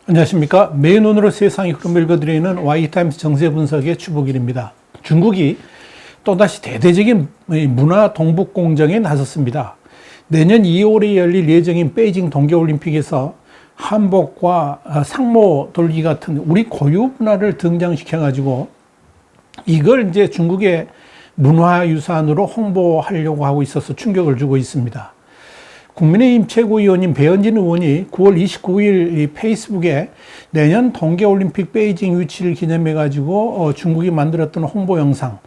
안녕하십니까. 매일 눈으로 세상의 흐름을 읽어드리는 Y타임스 정세 분석의 추복일입니다. 중국이 또다시 대대적인 문화 동북 공정에 나섰습니다. 내년 2월에 열릴 예정인 베이징 동계올림픽에서 한복과 상모 돌기 같은 우리 고유 문화를 등장시켜가지고 이걸 이제 중국의 문화유산으로 홍보하려고 하고 있어서 충격을 주고 있습니다. 국민의힘 최고위원인 배현진 의원이 9월 29일 페이스북에 내년 동계올림픽 베이징 유치를 기념해가지고 중국이 만들었던 홍보 영상,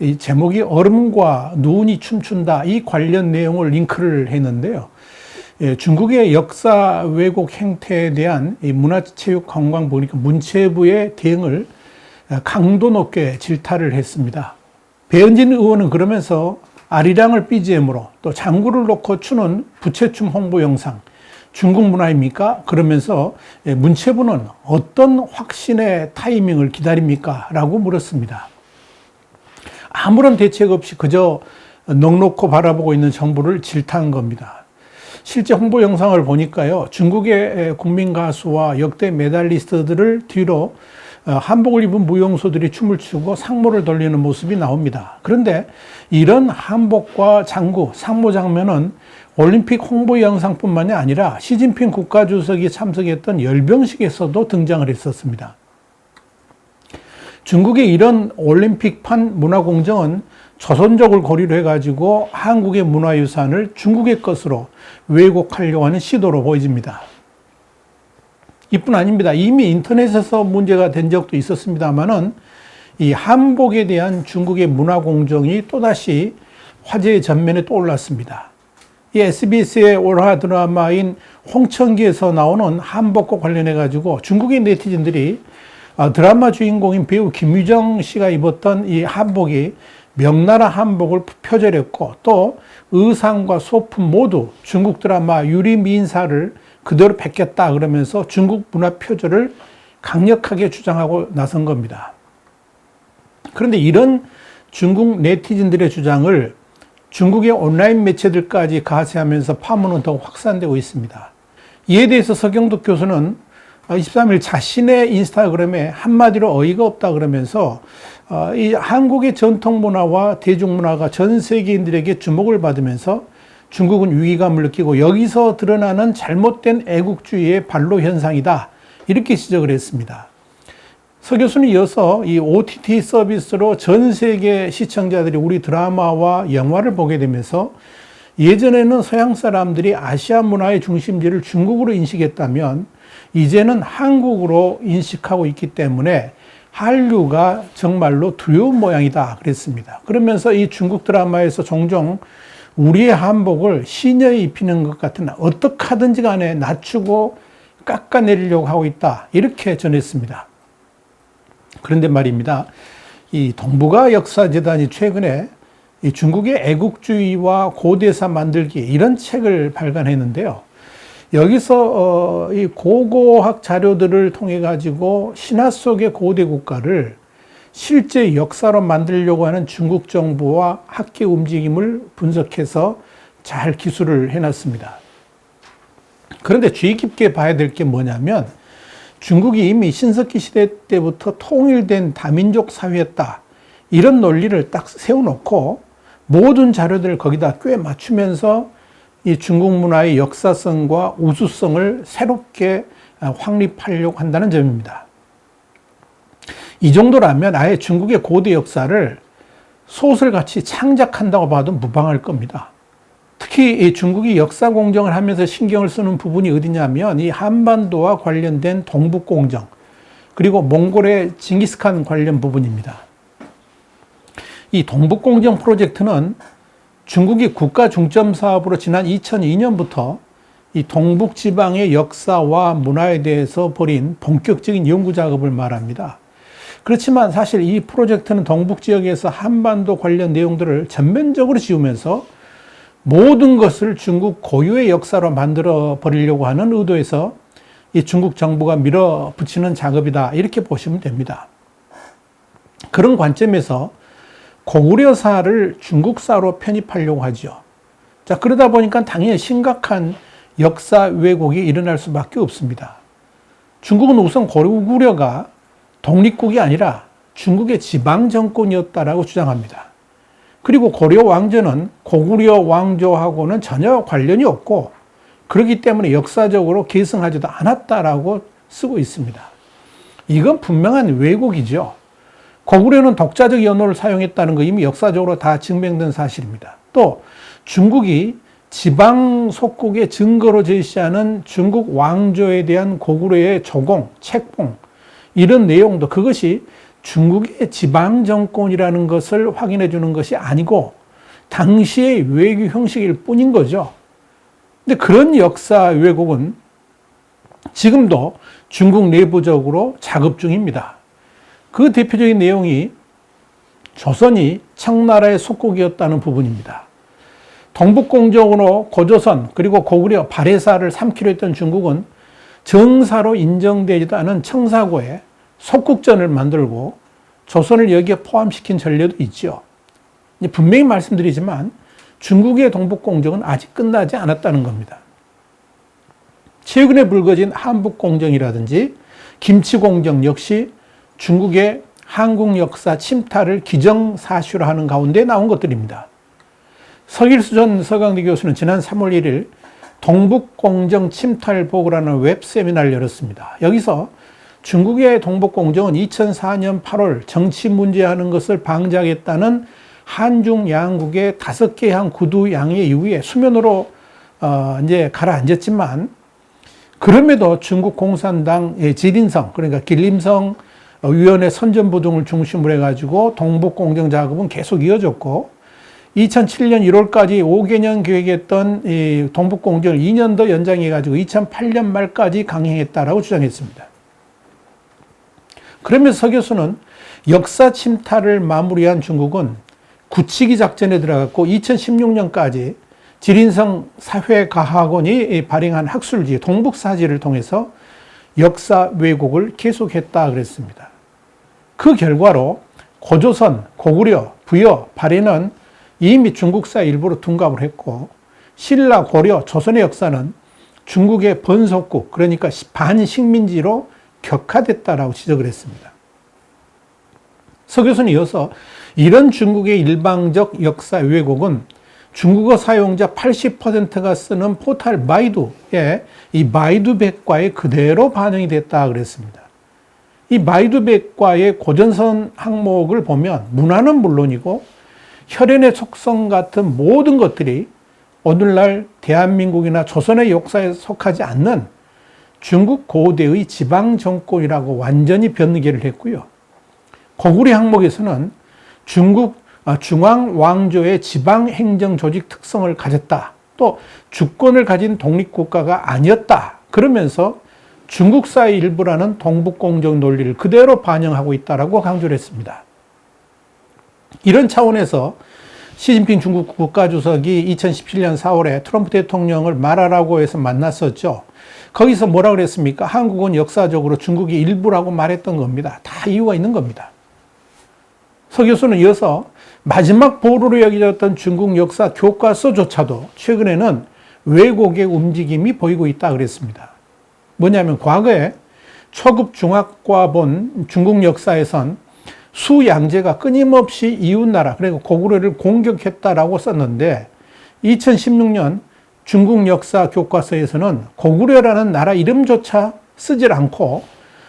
이 제목이 얼음과 눈이 춤춘다, 이 관련 내용을 링크를 했는데요. 중국의 역사 왜곡 행태에 대한 문화체육관광부, 그러니까 문체부의 대응을 강도 높게 질타를 했습니다. 배현진 의원은 그러면서 아리랑을 BGM으로 또 장구를 놓고 추는 부채춤 홍보 영상, 중국 문화입니까? 그러면서 문체부는 어떤 확신의 타이밍을 기다립니까? 라고 물었습니다. 아무런 대책 없이 그저 넋놓고 바라보고 있는 정부를 질타한 겁니다. 실제 홍보 영상을 보니까요, 중국의 국민 가수와 역대 메달리스트들을 뒤로 한복을 입은 무용소들이 춤을 추고 상모를 돌리는 모습이 나옵니다. 그런데 이런 한복과 장구, 상모 장면은 올림픽 홍보 영상뿐만이 아니라 시진핑 국가주석이 참석했던 열병식에서도 등장을 했었습니다. 중국의 이런 올림픽판 문화공정은 조선족을 고리로 해가지고 한국의 문화유산을 중국의 것으로 왜곡하려고 하는 시도로 보여집니다. 이뿐 아닙니다. 이미 인터넷에서 문제가 된 적도 있었습니다만은 이 한복에 대한 중국의 문화 공정이 또다시 화제의 전면에 떠올랐습니다. 이 SBS의 월화 드라마인 홍천기에서 나오는 한복과 관련해 가지고 중국의 네티즌들이 드라마 주인공인 배우 김유정 씨가 입었던 이 한복이 명나라 한복을 표절했고 또 의상과 소품 모두 중국 드라마 유리미인사를 그대로 베꼈다 그러면서 중국 문화 표절을 강력하게 주장하고 나선 겁니다. 그런데 이런 중국 네티즌들의 주장을 중국의 온라인 매체들까지 가세하면서 파문은 더욱 확산되고 있습니다. 이에 대해서 서경덕 교수는 23일 자신의 인스타그램에 한마디로 어이가 없다 그러면서 이 한국의 전통 문화와 대중문화가 전 세계인들에게 주목을 받으면서 중국은 위기감을 느끼고 여기서 드러나는 잘못된 애국주의의 반로 현상이다. 이렇게 지적을 했습니다. 서 교수는 이어서 이 OTT 서비스로 전 세계 시청자들이 우리 드라마와 영화를 보게 되면서 예전에는 서양 사람들이 아시아 문화의 중심지를 중국으로 인식했다면 이제는 한국으로 인식하고 있기 때문에 한류가 정말로 두려운 모양이다 그랬습니다. 그러면서 이 중국 드라마에서 종종 우리의 한복을 시녀에 입히는 것 같은 어떻게 하든지 간에 낮추고 깎아내리려고 하고 있다. 이렇게 전했습니다. 그런데 말입니다. 이 동북아 역사재단이 최근에 이 중국의 애국주의와 고대사 만들기 이런 책을 발간했는데요. 여기서 이 고고학 자료들을 통해 가지고 신화 속의 고대 국가를 실제 역사로 만들려고 하는 중국 정부와 학계 움직임을 분석해서 잘 기술을 해놨습니다. 그런데 주의 깊게 봐야 될 게 뭐냐면 중국이 이미 신석기 시대 때부터 통일된 다민족 사회였다. 이런 논리를 딱 세워놓고 모든 자료들을 거기다 꽤 맞추면서 이 중국 문화의 역사성과 우수성을 새롭게 확립하려고 한다는 점입니다. 이 정도라면 아예 중국의 고대 역사를 소설같이 창작한다고 봐도 무방할 겁니다. 특히 이 중국이 역사 공정을 하면서 신경을 쓰는 부분이 어디냐면 이 한반도와 관련된 동북 공정 그리고 몽골의 징기스칸 관련 부분입니다. 이 동북 공정 프로젝트는 중국이 국가 중점 사업으로 지난 2002년부터 이 동북 지방의 역사와 문화에 대해서 벌인 본격적인 연구 작업을 말합니다. 그렇지만 사실 이 프로젝트는 동북 지역에서 한반도 관련 내용들을 전면적으로 지우면서 모든 것을 중국 고유의 역사로 만들어 버리려고 하는 의도에서 이 중국 정부가 밀어붙이는 작업이다. 이렇게 보시면 됩니다. 그런 관점에서 고구려사를 중국사로 편입하려고 하죠. 자, 그러다 보니까 당연히 심각한 역사 왜곡이 일어날 수밖에 없습니다. 중국은 우선 고구려가 독립국이 아니라 중국의 지방 정권이었다라고 주장합니다. 그리고 고려 왕조는 고구려 왕조하고는 전혀 관련이 없고 그렇기 때문에 역사적으로 계승하지도 않았다라고 쓰고 있습니다. 이건 분명한 왜곡이죠. 고구려는 독자적 연호를 사용했다는 거 이미 역사적으로 다 증명된 사실입니다. 또 중국이 지방 속국의 증거로 제시하는 중국 왕조에 대한 고구려의 조공, 책봉 이런 내용도 그것이 중국의 지방 정권이라는 것을 확인해 주는 것이 아니고 당시의 외교 형식일 뿐인 거죠. 근데 그런 역사 왜곡은 지금도 중국 내부적으로 작업 중입니다. 그 대표적인 내용이 조선이 청나라의 속국이었다는 부분입니다. 동북공정으로 고조선 그리고 고구려 발해사를 삼기로 했던 중국은 정사로 인정되지도 않은 청사고에 속국전을 만들고 조선을 여기에 포함시킨 전례도 있죠. 분명히 말씀드리지만 중국의 동북공정은 아직 끝나지 않았다는 겁니다. 최근에 불거진 한북공정이라든지 김치공정 역시 중국의 한국 역사 침탈을 기정사실화하는 가운데 나온 것들입니다. 서길수 전 서강대 교수는 지난 3월 1일 동북공정 침탈 보고라는 웹세미나를 열었습니다. 여기서 중국의 동북공정은 2004년 8월 정치 문제하는 것을 방지하겠다는 한중 양국의 5개 한 구두 양의 이후에 수면으로 이제 가라앉았지만 그럼에도 중국 공산당의 지린성 그러니까 길림성 위원회 선전부 등을 중심으로 해가지고 동북공정 작업은 계속 이어졌고 2007년 1월까지 5개년 계획했던 이 동북공정을 2년 더 연장해가지고 2008년 말까지 강행했다라고 주장했습니다. 그러면서 서 교수는 역사 침탈을 마무리한 중국은 굳히기 작전에 들어갔고 2016년까지 지린성 사회과학원이 발행한 학술지 동북사지를 통해서 역사 왜곡을 계속했다 그랬습니다. 그 결과로 고조선, 고구려, 부여, 발해는 이미 중국사 일부로 둔갑을 했고 신라, 고려, 조선의 역사는 중국의 번속국 그러니까 반식민지로 격화됐다라고 지적을 했습니다. 서 교수는 이어서 이런 중국의 일방적 역사 왜곡은 중국어 사용자 80%가 쓰는 포털 바이두에 이 바이두백과에 그대로 반영이 됐다 그랬습니다. 이 바이두백과의 고전선 항목을 보면 문화는 물론이고 혈연의 속성 같은 모든 것들이 오늘날 대한민국이나 조선의 역사에 속하지 않는 중국 고대의 지방 정권이라고 완전히 변개를 했고요. 고구려 항목에서는 중국 중앙 왕조의 지방 행정 조직 특성을 가졌다. 또 주권을 가진 독립국가가 아니었다. 그러면서 중국사의 일부라는 동북공정 논리를 그대로 반영하고 있다라고 강조를 했습니다. 이런 차원에서 시진핑 중국 국가주석이 2017년 4월에 트럼프 대통령을 말하라고 해서 만났었죠. 거기서 뭐라 그랬습니까? 한국은 역사적으로 중국의 일부라고 말했던 겁니다. 다 이유가 있는 겁니다. 서 교수는 이어서 마지막 보루로 여겨졌던 중국 역사 교과서조차도 최근에는 왜곡의 움직임이 보이고 있다 그랬습니다. 뭐냐면 과거에 초급 중학과본 중국 역사에선 수양제가 끊임없이 이웃나라 그리고 고구려를 공격했다라고 썼는데 2016년 중국 역사 교과서에서는 고구려라는 나라 이름조차 쓰질 않고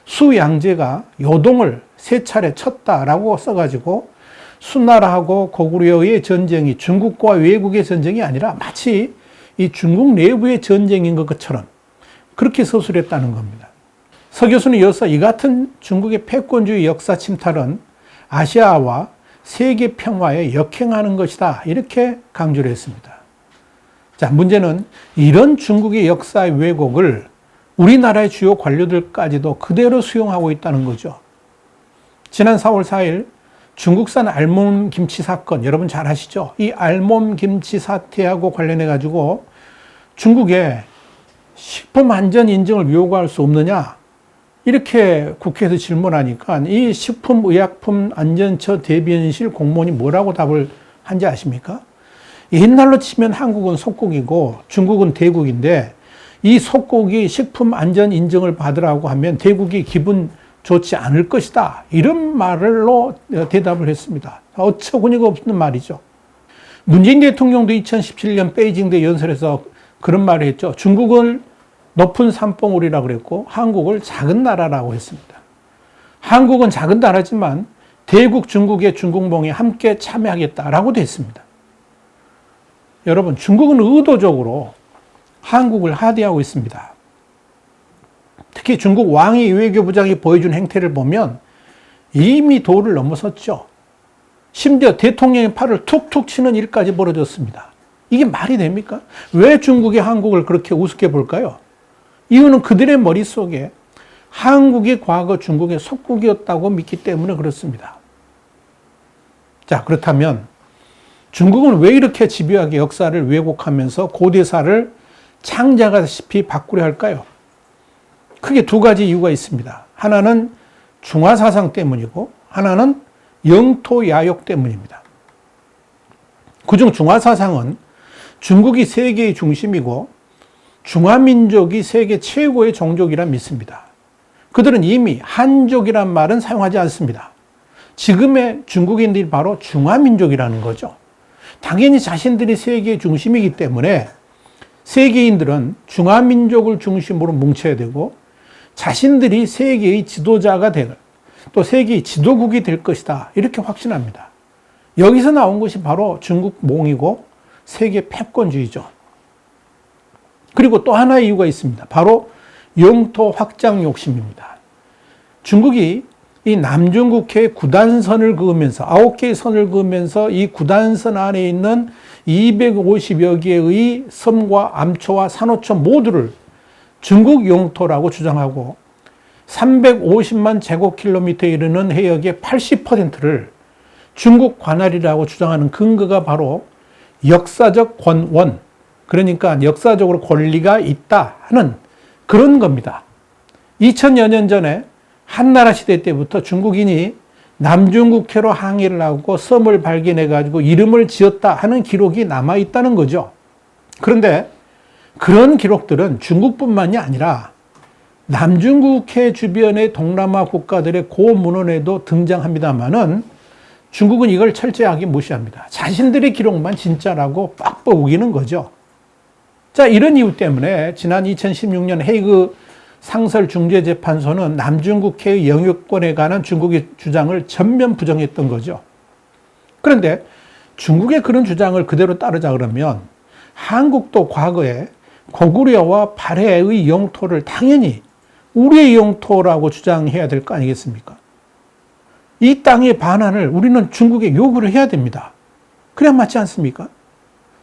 수양제가 요동을 3차례 쳤다라고 써가지고 수나라하고 고구려의 전쟁이 중국과 외국의 전쟁이 아니라 마치 이 중국 내부의 전쟁인 것처럼 그렇게 서술했다는 겁니다. 서 교수는 이어서 이 같은 중국의 패권주의 역사 침탈은 아시아와 세계 평화에 역행하는 것이다. 이렇게 강조를 했습니다. 자, 문제는 이런 중국의 역사 왜곡을 우리나라의 주요 관료들까지도 그대로 수용하고 있다는 거죠. 지난 4월 4일 중국산 알몸 김치 사건 여러분 잘 아시죠? 이 알몸 김치 사태하고 관련해 가지고 중국에 식품 안전 인증을 요구할 수 없느냐 이렇게 국회에서 질문하니까 이 식품의약품안전처 대변인실 공무원이 뭐라고 답을 한지 아십니까? 옛날로 치면 한국은 속국이고 중국은 대국인데 이 속국이 식품 안전 인증을 받으라고 하면 대국이 기분 좋지 않을 것이다. 이런 말로 대답을 했습니다. 어처구니가 없는 말이죠. 문재인 대통령도 2017년 베이징 대연설에서 그런 말을 했죠. 중국을 높은 산봉우리라고 그랬고 한국을 작은 나라라고 했습니다. 한국은 작은 나라지만 대국 중국의 중국몽에 함께 참여하겠다라고도 했습니다. 여러분, 중국은 의도적으로 한국을 하대하고 있습니다. 특히 중국 왕이 외교부장이 보여준 행태를 보면 이미 도를 넘어섰죠. 심지어 대통령의 팔을 툭툭 치는 일까지 벌어졌습니다. 이게 말이 됩니까? 왜 중국이 한국을 그렇게 우습게 볼까요? 이유는 그들의 머릿속에 한국이 과거 중국의 속국이었다고 믿기 때문에 그렇습니다. 자, 그렇다면 중국은 왜 이렇게 집요하게 역사를 왜곡하면서 고대사를 창자가다시피 바꾸려 할까요? 크게 두 가지 이유가 있습니다. 하나는 중화사상 때문이고 하나는 영토 야욕 때문입니다. 그중 중화사상은 중국이 세계의 중심이고 중화민족이 세계 최고의 종족이라 믿습니다. 그들은 이미 한족이란 말은 사용하지 않습니다. 지금의 중국인들이 바로 중화민족이라는 거죠. 당연히 자신들이 세계의 중심이기 때문에 세계인들은 중화민족을 중심으로 뭉쳐야 되고 자신들이 세계의 지도자가 될, 또 세계의 지도국이 될 것이다. 이렇게 확신합니다. 여기서 나온 것이 바로 중국몽이고 세계 패권주의죠. 그리고 또 하나의 이유가 있습니다. 바로 영토 확장 욕심입니다. 중국이 이 남중국해에 9단선을 그으면서 9개의 선을 그으면서 이 9단선 안에 있는 250여 개의 섬과 암초와 산호초 모두를 중국 영토라고 주장하고 350만 제곱킬로미터에 이르는 해역의 80%를 중국 관할이라고 주장하는 근거가 바로 역사적 권원, 그러니까 역사적으로 권리가 있다 하는 그런 겁니다. 2000여 년 전에 한나라 시대 때부터 중국인이 남중국해로 항해를 하고 섬을 발견해 가지고 이름을 지었다 하는 기록이 남아 있다는 거죠. 그런데 그런 기록들은 중국뿐만이 아니라 남중국해 주변의 동남아 국가들의 고문헌에도 등장합니다만은 중국은 이걸 철저하게 무시합니다. 자신들의 기록만 진짜라고 빡빡 우기는 거죠. 자, 이런 이유 때문에 지난 2016년 헤이그 상설중재재판소는 남중국해의 영유권에 관한 중국의 주장을 전면 부정했던 거죠. 그런데 중국의 그런 주장을 그대로 따르자 그러면 한국도 과거에 고구려와 발해의 영토를 당연히 우리의 영토라고 주장해야 될 거 아니겠습니까? 이 땅의 반환을 우리는 중국에 요구를 해야 됩니다. 그래야 맞지 않습니까?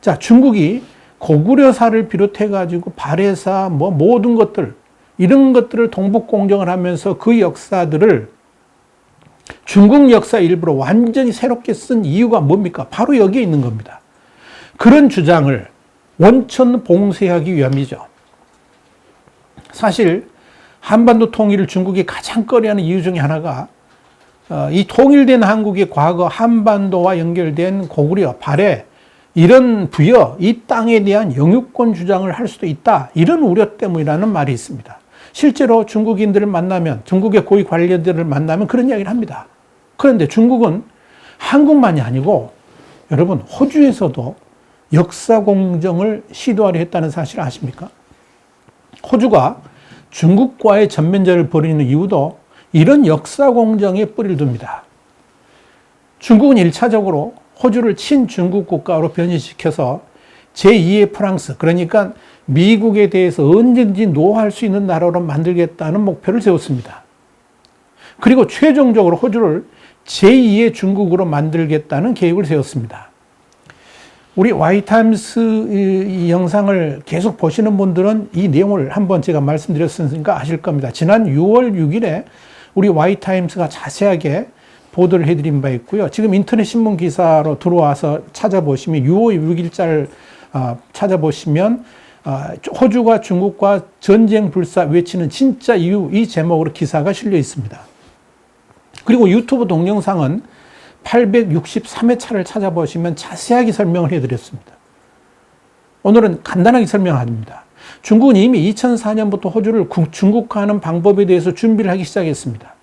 자, 중국이 고구려사를 비롯해가지고 발해사, 모든 것들, 이런 것들을 동북공정을 하면서 그 역사들을 중국 역사 일부로 완전히 새롭게 쓴 이유가 뭡니까? 바로 여기에 있는 겁니다. 그런 주장을 원천 봉쇄하기 위함이죠. 사실 한반도 통일을 중국이 가장 꺼려하는 이유 중에 하나가 이 통일된 한국의 과거 한반도와 연결된 고구려, 발해 이런 부여, 이 땅에 대한 영유권 주장을 할 수도 있다. 이런 우려 때문이라는 말이 있습니다. 실제로 중국인들을 만나면, 중국의 고위 관료들을 만나면 그런 이야기를 합니다. 그런데 중국은 한국만이 아니고 여러분 호주에서도 역사 공정을 시도하려 했다는 사실을 아십니까? 호주가 중국과의 전면전을 벌이는 이유도 이런 역사 공정에 뿌리를 둡니다. 중국은 1차적으로 호주를 친중국 국가로 변신시켜서 제2의 프랑스, 그러니까 미국에 대해서 언제든지 노할 수 있는 나라로 만들겠다는 목표를 세웠습니다. 그리고 최종적으로 호주를 제2의 중국으로 만들겠다는 계획을 세웠습니다. 우리 와이타임스 이 영상을 계속 보시는 분들은 이 내용을 한번 제가 말씀드렸으니까 아실 겁니다. 지난 6월 6일에 우리 와이타임스가 자세하게 보도를 해드린 바 있고요. 지금 인터넷 신문 기사로 들어와서 찾아보시면 6월 6일자를 찾아보시면 호주가 중국과 전쟁 불사 외치는 진짜 이유, 이 제목으로 기사가 실려 있습니다. 그리고 유튜브 동영상은 863회차를 찾아보시면 자세하게 설명을 해드렸습니다. 오늘은 간단하게 설명합니다. 중국은 이미 2004년부터 호주를 중국화하는 방법에 대해서 준비를 하기 시작했습니다.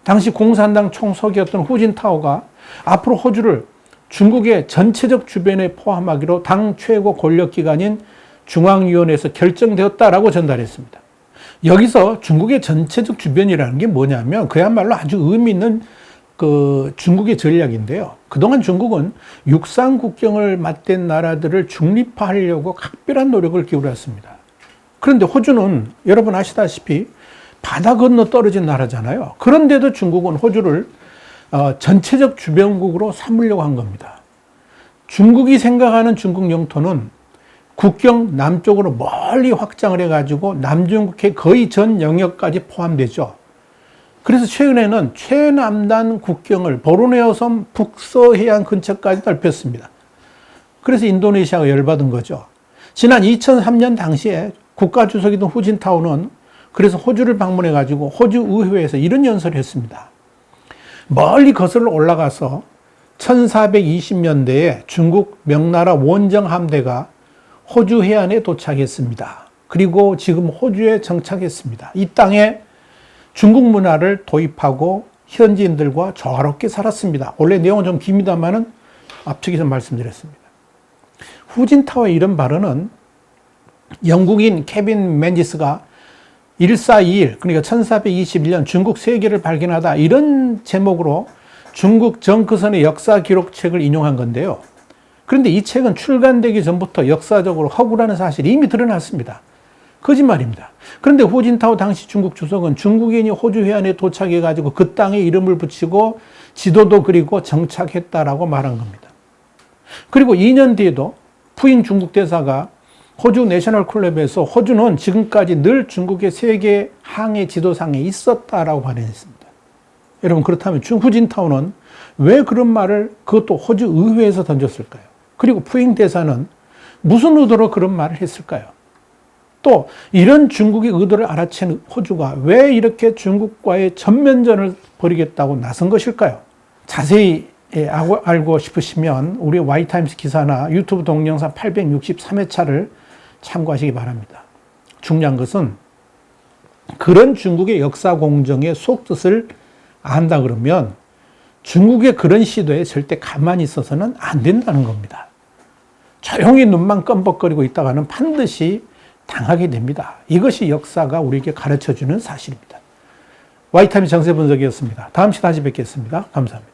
당시 공산당 총석이었던 후진타오가 앞으로 호주를 중국의 전체적 주변에 포함하기로 당 최고 권력기관인 중앙위원회에서 결정되었다라고 전달했습니다. 여기서 중국의 전체적 주변이라는 게 뭐냐면 그야말로 아주 의미 있는 중국의 전략인데요. 그동안 중국은 육상 국경을 맞댄 나라들을 중립화하려고 각별한 노력을 기울였습니다. 그런데 호주는 여러분 아시다시피 바다 건너 떨어진 나라잖아요. 그런데도 중국은 호주를 전체적 주변국으로 삼으려고 한 겁니다. 중국이 생각하는 중국 영토는 국경 남쪽으로 멀리 확장을 해가지고 남중국해 거의 전 영역까지 포함되죠. 그래서 최근에는 최남단 국경을 보르네오 섬 북서해안 근처까지 넓혔습니다. 그래서 인도네시아가 열받은 거죠. 지난 2003년 당시에 국가주석이던 후진타오는 그래서 호주를 방문해가지고 호주 의회에서 이런 연설을 했습니다. 멀리 거슬러 올라가서 1420년대에 중국 명나라 원정 함대가 호주 해안에 도착했습니다. 그리고 지금 호주에 정착했습니다. 이 땅에 중국 문화를 도입하고 현지인들과 조화롭게 살았습니다. 원래 내용은 좀 깁니다만은 앞쪽에서 말씀드렸습니다. 후진타오의 이런 발언은 영국인 케빈 맨지스가 1421, 그러니까 1421년 중국 세계를 발견하다 이런 제목으로 중국 정크선의 역사 기록책을 인용한 건데요. 그런데 이 책은 출간되기 전부터 역사적으로 허구라는 사실이 이미 드러났습니다. 거짓말입니다. 그런데 후진타오 당시 중국 주석은 중국인이 호주 해안에 도착해가지고 그 땅에 이름을 붙이고 지도도 그리고 정착했다라고 말한 겁니다. 그리고 2년 뒤에도 푸잉 중국 대사가 호주 내셔널 클럽에서 호주는 지금까지 늘 중국의 세계 항해 지도상에 있었다라고 발언했습니다. 여러분 그렇다면 후진타오는 왜 그런 말을 그것도 호주 의회에서 던졌을까요? 그리고 푸잉 대사는 무슨 의도로 그런 말을 했을까요? 또 이런 중국의 의도를 알아챈 호주가 왜 이렇게 중국과의 전면전을 벌이겠다고 나선 것일까요? 자세히 알고 싶으시면 우리 와이타임스 기사나 유튜브 동영상 863회차를 참고하시기 바랍니다. 중요한 것은 그런 중국의 역사 공정의 속뜻을 안다 그러면 중국의 그런 시도에 절대 가만히 있어서는 안 된다는 겁니다. 조용히 눈만 껌벅거리고 있다가는 반드시 당하게 됩니다. 이것이 역사가 우리에게 가르쳐주는 사실입니다. 와이타임스 정세 분석이었습니다. 다음 시간에 다시 뵙겠습니다. 감사합니다.